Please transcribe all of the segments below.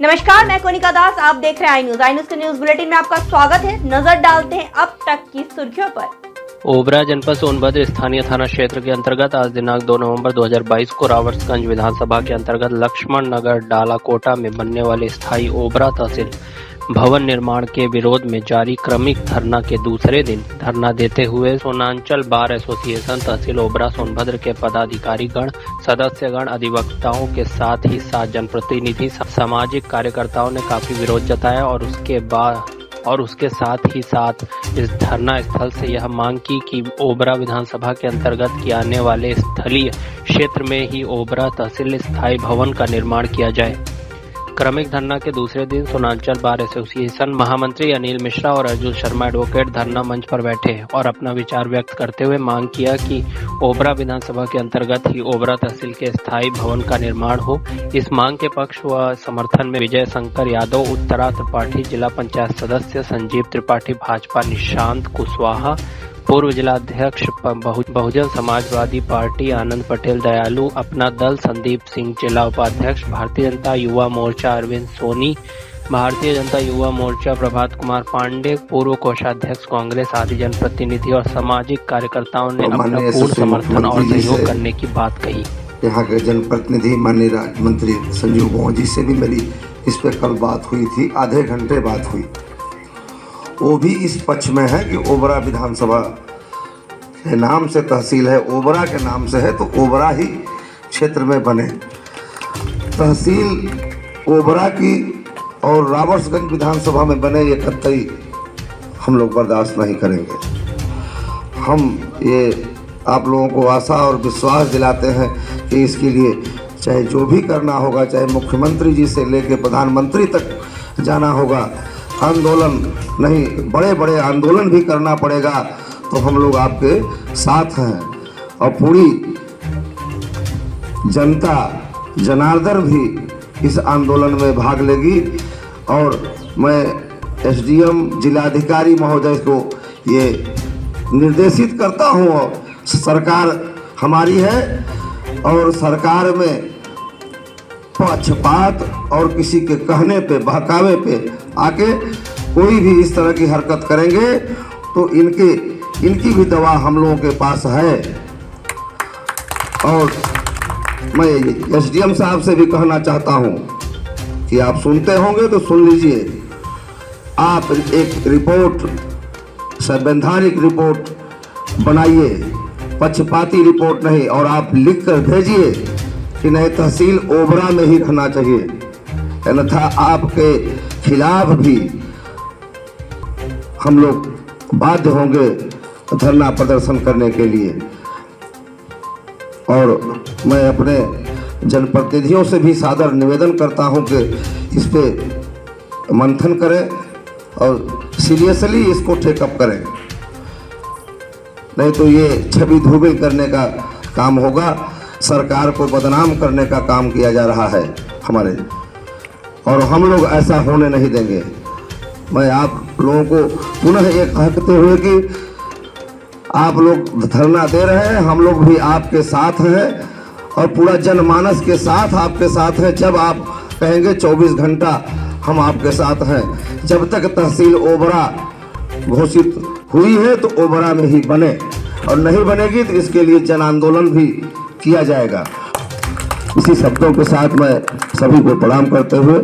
नमस्कार, मैं कोनिका दास। आप देख रहे हैं आई न्यूज के न्यूज बुलेटिन में आपका स्वागत है। नजर डालते हैं अब तक की सुर्खियों पर। ओबरा जनपद सोनभद्र स्थानीय थाना क्षेत्र के अंतर्गत आज दिनांक 2 नवंबर 2022 को रावर्ट्सगंज विधानसभा के अंतर्गत लक्ष्मण नगर डालाकोटा में बनने वाले स्थायी ओबरा तहसील भवन निर्माण के विरोध में जारी क्रमिक धरना के दूसरे दिन धरना देते हुए सोनांचल बार एसोसिएशन तहसील ओबरा सोनभद्र के पदाधिकारीगण, सदस्यगण, अधिवक्ताओं के साथ ही 7 जनप्रतिनिधि सामाजिक कार्यकर्ताओं ने काफी विरोध जताया और उसके साथ ही इस धरना स्थल से यह मांग की कि ओबरा विधानसभा के अंतर्गत किए आने वाले स्थलीय क्षेत्र में ही ओबरा तहसील स्थायी भवन का निर्माण किया जाए। क्रमिक धरना के दूसरे दिन सोनांचल बार एसोसिएशन महामंत्री अनिल मिश्रा और अर्जुन शर्मा एडवोकेट धरना मंच पर बैठे और अपना विचार व्यक्त करते हुए मांग किया कि ओबरा विधानसभा के अंतर्गत ही ओबरा तहसील के स्थायी भवन का निर्माण हो। इस मांग के पक्ष व समर्थन में विजय शंकर यादव, उत्तरा त्रिपाठी, जिला पंचायत सदस्य संजीव त्रिपाठी, भाजपा निशांत कुशवाहा, पूर्व जिलाध्यक्ष बहुजन समाजवादी पार्टी आनंद पटेल दयालु, अपना दल संदीप सिंह, जिला उपाध्यक्ष भारतीय जनता युवा मोर्चा अरविंद सोनी, भारतीय जनता युवा मोर्चा प्रभात कुमार पांडे, पूर्व कोषाध्यक्ष कांग्रेस आदि जनप्रतिनिधि और सामाजिक कार्यकर्ताओं ने अपना पूर्ण समर्थन और सहयोग करने की बात कही। यहाँ के जनप्रतिनिधि माननीय राज्य मंत्री संजीव गांव जी से भी मेरी इस पे कल बात हुई थी, आधे घंटे बात हुई। वो भी इस पक्ष में है कि ओबरा विधानसभा के नाम से तहसील है, ओबरा के नाम से है तो ओबरा ही क्षेत्र में बने। तहसील ओबरा की और रावर्ट्सगंज विधानसभा में बने ये कतई हम लोग बर्दाश्त नहीं करेंगे। हम ये आप लोगों को आशा और विश्वास दिलाते हैं कि इसके लिए चाहे जो भी करना होगा, चाहे मुख्यमंत्री जी से लेकर प्रधानमंत्री तक जाना होगा, आंदोलन नहीं बड़े बड़े आंदोलन भी करना पड़ेगा तो हम लोग आपके साथ हैं। और पूरी जनता जनार्दन भी इस आंदोलन में भाग लेगी। और मैं एसडीएम जिलाधिकारी महोदय को ये निर्देशित करता हूँ, और सरकार हमारी है और सरकार में पक्षपात और किसी के कहने पे बहकावे पे आके कोई भी इस तरह की हरकत करेंगे तो इनकी भी दवा हम लोगों के पास है। और मैं एसडीएम साहब से भी कहना चाहता हूं कि आप सुनते होंगे तो सुन लीजिए। आप एक रिपोर्ट, संवैधानिक रिपोर्ट बनाइए, पक्षपाती रिपोर्ट नहीं, और आप लिख कर भेजिए कि नहीं तहसील ओबरा में ही रहना चाहिए, अन्यथा आपके खिलाफ भी हम लोग बाध्य होंगे धरना प्रदर्शन करने के लिए। और मैं अपने जनप्रतिनिधियों से भी सादर निवेदन करता हूं कि इस पे मंथन करें और सीरियसली इसको टेकअप करें, नहीं तो ये छवि धूमिल करने का काम होगा, सरकार को बदनाम करने का काम किया जा रहा है हमारे, और हम लोग ऐसा होने नहीं देंगे। मैं आप लोगों को पुनः ये कहते हुए कि आप लोग धरना दे रहे हैं, हम लोग भी आपके साथ हैं और पूरा जनमानस के साथ आपके साथ हैं। जब आप कहेंगे 24 घंटा हम आपके साथ हैं। जब तक तहसील ओबरा घोषित हुई है तो ओबरा में ही बने, और नहीं बनेगी तो इसके लिए जन आंदोलन भी किया जाएगा। इसी शब्दों के साथ मैं सभी को प्रणाम करते हुए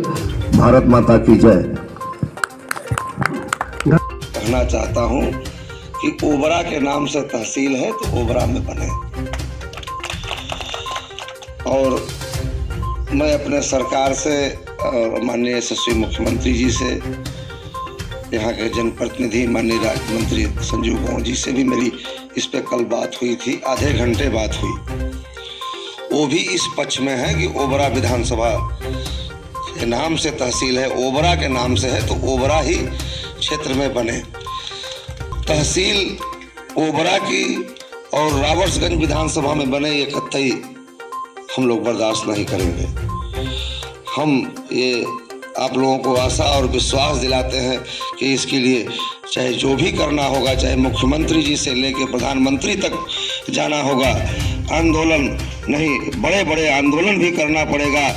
भारत माता की जय कहना चाहता हूं कि ओबरा के नाम से तहसील है तो ओबरा में बने। और मैं अपने सरकार से और माननीय यशस्वी मुख्यमंत्री जी से, यहाँ के जनप्रतिनिधि माननीय राज्य मंत्री संजीव गांव जी से भी मेरी इस पे कल बात हुई थी, आधे घंटे बात हुई। वो भी इस पक्ष में है कि ओबरा विधानसभा के नाम से तहसील है, ओबरा के नाम से है तो ओबरा ही क्षेत्र में बने। तहसील ओबरा की और रावर्ट्सगंज विधानसभा में बने ये कतई हम लोग बर्दाश्त नहीं करेंगे। हम ये आप लोगों को आशा और विश्वास दिलाते हैं कि इसके लिए चाहे जो भी करना होगा, चाहे मुख्यमंत्री जी से लेकर प्रधानमंत्री तक जाना होगा, आंदोलन नहीं बड़े बड़े आंदोलन भी करना पड़ेगा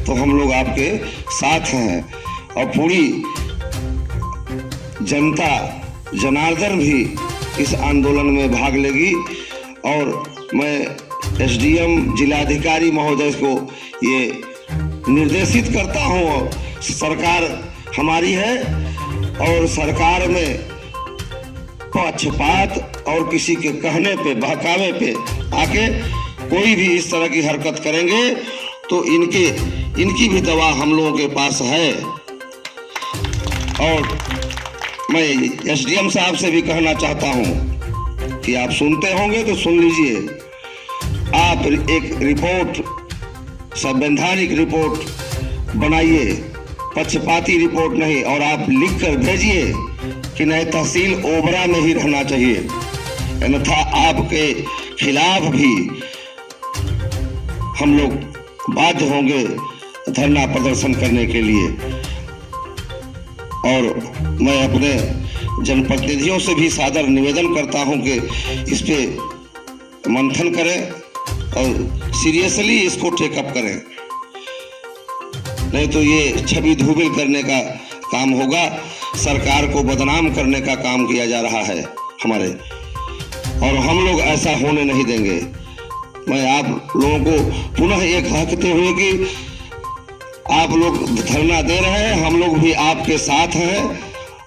तो हम लोग आपके साथ हैं और पूरी जनता जनार्दन भी इस आंदोलन में भाग लेगी। और मैं एसडीएम जिलाधिकारी महोदय को ये निर्देशित करता हूँ, सरकार हमारी है और सरकार में पक्षपात और किसी के कहने पे बहकावे पे आके कोई भी इस तरह की हरकत करेंगे तो इनकी भी दवा हम लोगों के पास है। और मैं एसडीएम साहब से भी कहना चाहता हूं कि आप सुनते होंगे तो सुन लीजिए, आप एक रिपोर्ट, संवैधानिक रिपोर्ट बनाइए, पक्षपाती रिपोर्ट नहीं, और आप लिख कर भेजिए कि नए तहसील ओबरा में ही रहना चाहिए, अन्यथा आपके खिलाफ भी हम लोग बाध्य होंगे धरना प्रदर्शन करने के लिए। और मैं अपने जनप्रतिनिधियों से भी सादर निवेदन करता हूं कि इस पे मंथन करें और सीरियसली इसको टेकअप करें, नहीं तो ये छवि धूमिल करने का काम होगा, सरकार को बदनाम करने का काम किया जा रहा है हमारे, और हम लोग ऐसा होने नहीं देंगे। मैं आप लोगों को पुनः ये कहते हुए कि आप लोग धरना दे रहे हैं, हम लोग भी आपके साथ हैं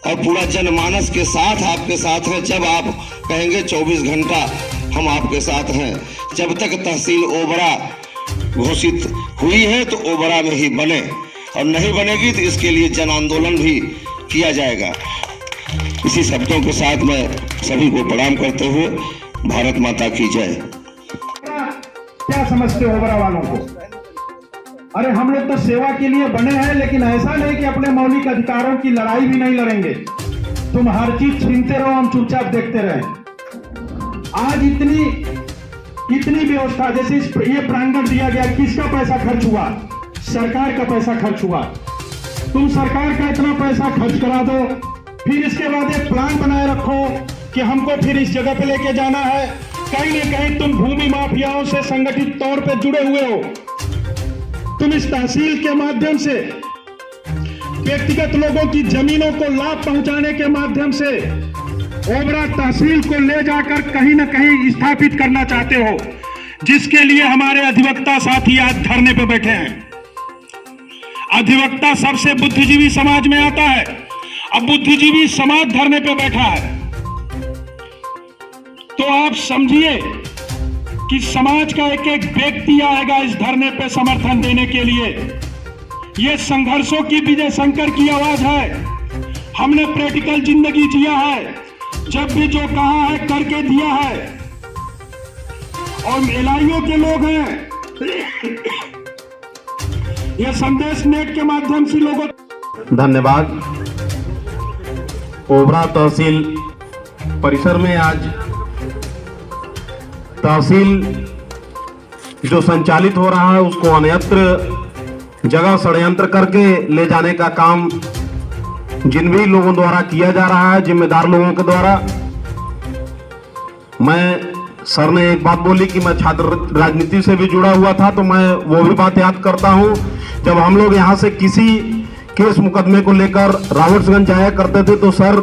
और पूरा जनमानस के साथ आपके साथ हैं। जब आप कहेंगे 24 घंटा हम आपके साथ हैं। जब तक तहसील ओबरा घोषित हुई है तो ओबरा में ही बने, और नहीं बनेगी तो इसके लिए जन आंदोलन भी किया जाएगा। इसी शब्दों के साथ मैं सभी को प्रणाम करते हुए भारत माता की जय। क्या समझते हो ओबरा वालों को? अरे हम लोग तो सेवा के लिए बने हैं, लेकिन ऐसा नहीं कि अपने मौलिक अधिकारों की लड़ाई भी नहीं लड़ेंगे। तुम हर चीज छीनते रहो, हम चुपचाप देखते रहे। आज इतनी व्यवस्था, जैसे ये प्रांगण दिया गया, किसका पैसा खर्च हुआ? सरकार का पैसा खर्च हुआ। तुम सरकार का इतना पैसा खर्च करा दो, फिर इसके बाद एक प्लान बनाए रखो कि हमको फिर इस जगह पे लेके जाना है। कहीं न कहीं तुम भूमि माफियाओं से संगठित तौर पे जुड़े हुए हो। तुम इस तहसील के माध्यम से व्यक्तिगत लोगों की जमीनों को लाभ पहुंचाने के माध्यम से ओबरा तहसील को ले जाकर कहीं न कहीं स्थापित करना चाहते हो, जिसके लिए हमारे अधिवक्ता साथी आज धरने पे बैठे हैं। अधिवक्ता सबसे बुद्धिजीवी समाज में आता है, अब बुद्धिजीवी समाज धरने पे बैठा है, तो आप समझिए कि समाज का एक एक व्यक्ति आएगा इस धरने पे समर्थन देने के लिए। ये संघर्षों की विजय शंकर की आवाज है। हमने प्रैक्टिकल जिंदगी जिया है, जब भी जो कहा है करके दिया है, और एलआईओ के लोग हैं। ये संदेश नेट के माध्यम से लोगों। धन्यवाद। ओबरा तहसील परिसर में आज तहसील जो संचालित हो रहा है उसको अन्यत्र जगह षड्यंत्र करके ले जाने का काम जिन भी लोगों द्वारा किया जा रहा है, जिम्मेदार लोगों के द्वारा। मैं सर ने एक बात बोली कि मैं छात्र राजनीति से भी जुड़ा हुआ था, तो मैं वो भी बात याद करता हूं। जब हम लोग यहां से किसी केस मुकदमे को लेकर रावर्ट्सगंज जाया करते थे तो सर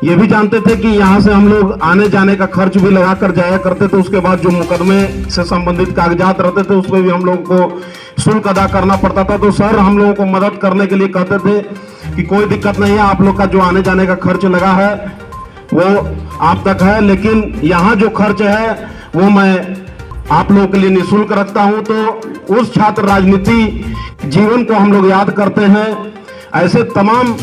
ये भी जानते थे कि यहाँ से हम लोग आने जाने का खर्च भी लगा कर जाया करते थे। उसके बाद जो मुकदमे से संबंधित कागजात रहते थे उसमें भी हम लोगों को शुल्क अदा करना पड़ता था। तो सर हम लोगों को मदद करने के लिए कहते थे कि कोई दिक्कत नहीं है, आप लोग का जो आने जाने का खर्च लगा है वो आप तक है, लेकिन यहाँ जो खर्च है वो मैं आप लोगों के लिए निःशुल्क रखता हूँ। तो उस छात्र राजनीति जीवन को हम लोग याद करते हैं। ऐसे तमाम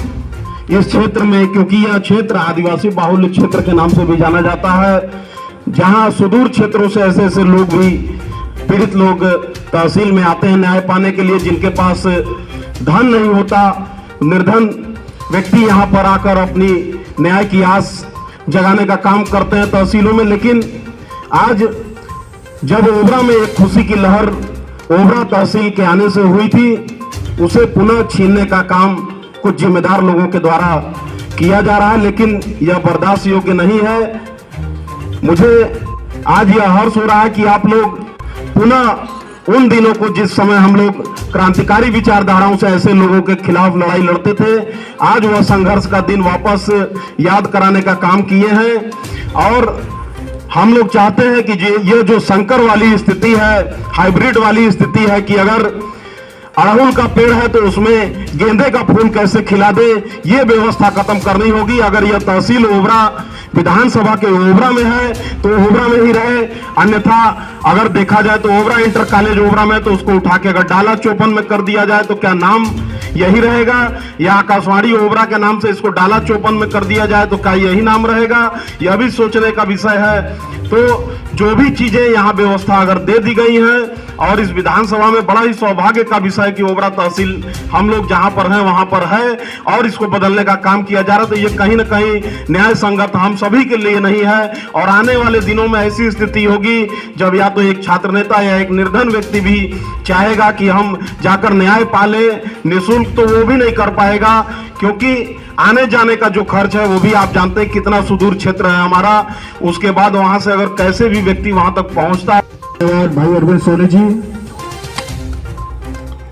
इस क्षेत्र में, क्योंकि यह क्षेत्र आदिवासी बाहुल्य क्षेत्र के नाम से भी जाना जाता है, जहां सुदूर क्षेत्रों से ऐसे ऐसे लोग भी, पीड़ित लोग तहसील में आते हैं न्याय पाने के लिए, जिनके पास धन नहीं होता, निर्धन व्यक्ति यहां पर आकर अपनी न्याय की आस जगाने का काम करते हैं तहसीलों में। लेकिन आज जब ओबरा में एक खुशी की लहर ओबरा तहसील के आने से हुई थी, उसे पुनः छीनने का काम कुछ जिम्मेदार लोगों के द्वारा किया जा रहा है, लेकिन यह बर्दाश्त योग्य नहीं है। मुझे आज यह हर्ष हो रहा है कि आप लोग पुनः उन दिनों को जिस समय हम लोग क्रांतिकारी विचारधाराओं से ऐसे लोगों के खिलाफ लड़ाई लड़ते थे, आज वह संघर्ष का दिन वापस याद कराने का काम किए हैं। और हम लोग चाहते हैं कि ये जो संकर वाली स्थिति है, हाइब्रिड वाली स्थिति है कि अगर अड़हुल का पेड़ है तो उसमें गेंदे का फूल कैसे खिला दे, ये व्यवस्था खत्म करनी होगी। अगर यह तहसील ओबरा विधानसभा के ओबरा में है तो ओबरा में ही रहे, अन्यथा अगर देखा जाए तो ओबरा इंटर कॉलेज ओबरा में, तो उसको उठा के अगर डाला चौपन में कर दिया जाए तो क्या नाम यही रहेगा, या आकाशवाणी ओबरा के नाम से इसको डाला चौपन में कर दिया जाए तो क्या यही नाम रहेगा, यह भी सोचने का विषय है। तो जो भी चीजें यहाँ व्यवस्था अगर दे दी गई हैं, और इस विधानसभा में बड़ा ही सौभाग्य का विषय कि ओबरा तहसील हम लोग जहां पर हैं वहां पर है और इसको बदलने का काम किया जा रहा है, तो ये कहीं ना कहीं न्याय संगत हम सभी के लिए नहीं है। और आने वाले दिनों में ऐसी स्थिति होगी जब या तो एक छात्र नेता या एक निर्धन व्यक्ति भी चाहेगा कि हम जाकर न्याय पाले निःशुल्क, तो वो भी नहीं कर पाएगा, क्योंकि आने जाने का जो खर्च है वो भी आप जानते हैं कितना सुदूर क्षेत्र है हमारा। उसके बाद वहां से अगर कैसे भी व्यक्ति वहां तक पहुंचता है। भाई अरविंद सोनी जी,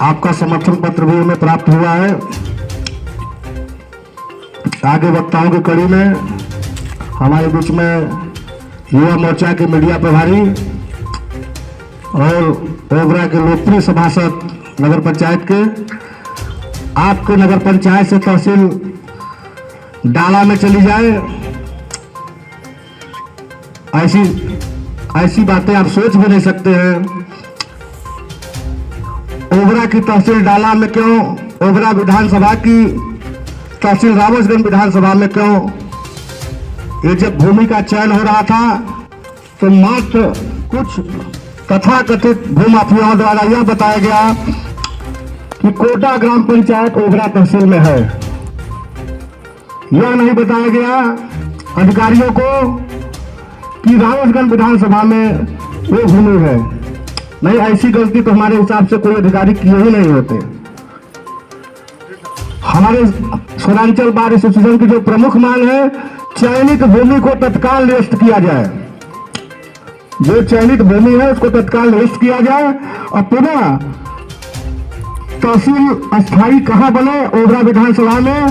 आपका समर्थन पत्र भी हमें प्राप्त हुआ है। आगे वक्ताओं की कड़ी में हमारे बीच में युवा मोर्चा के मीडिया प्रभारी और ओबरा के लोकप्रिय सभासद नगर पंचायत के, आपके नगर पंचायत से तहसील डाला में चली जाए, ऐसी बातें आप सोच भी नहीं सकते हैं। ओबरा की तहसील डाला में क्यों, ओबरा विधानसभा की तहसील रावतगंज विधानसभा में क्यों? ये जब भूमि का चयन हो रहा था तो मात्र कुछ तथाकथित भूमाफियाओं द्वारा यह बताया गया कि कोटा ग्राम पंचायत ओबरा तहसील में है। यह नहीं बताया गया अधिकारियों को कि रावतगंज विधानसभा में वो भूमि है। नहीं, ऐसी गलती तो हमारे हिसाब से कोई अधिकारी किए ही नहीं होते। हमारे स्वरांचल बार एसोसिएशन की जो प्रमुख मांग है, चयनित भूमि को तत्काल निरस्त किया जाए। जो चयनित भूमि है उसको तत्काल निरस्त किया जाए और पुनः तहसील अस्थायी कहाँ बने ओबरा विधानसभा में,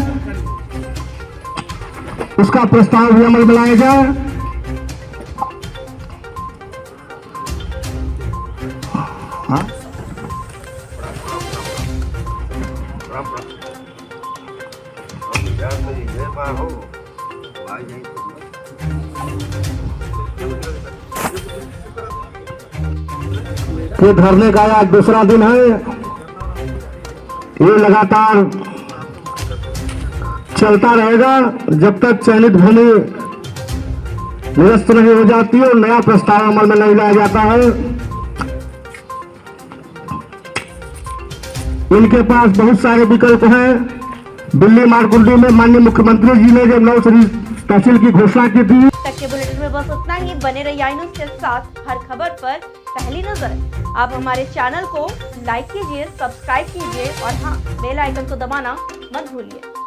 उसका प्रस्ताव भी अमल में लाया जाए। ये धरने का आज दूसरा दिन है। ये लगातार चलता रहेगा जब तक चयनित भूमि निरस्त नहीं हो जाती और नया प्रस्ताव अमल में नहीं लाया जाता है। इनके पास बहुत सारे विकल्प हैं। दिल्ली मारकुंडी में माननीय मुख्यमंत्री जी ने जब नौ तहसील की घोषणा की थी। तक के बुलेटिन में बस उतना ही। बने रहिए आई न्यूज़ के साथ, हर खबर पर पहली नजर। आप हमारे चैनल को लाइक कीजिए, सब्सक्राइब कीजिए और हाँ, बेल आइकन को दबाना मत भूलिए।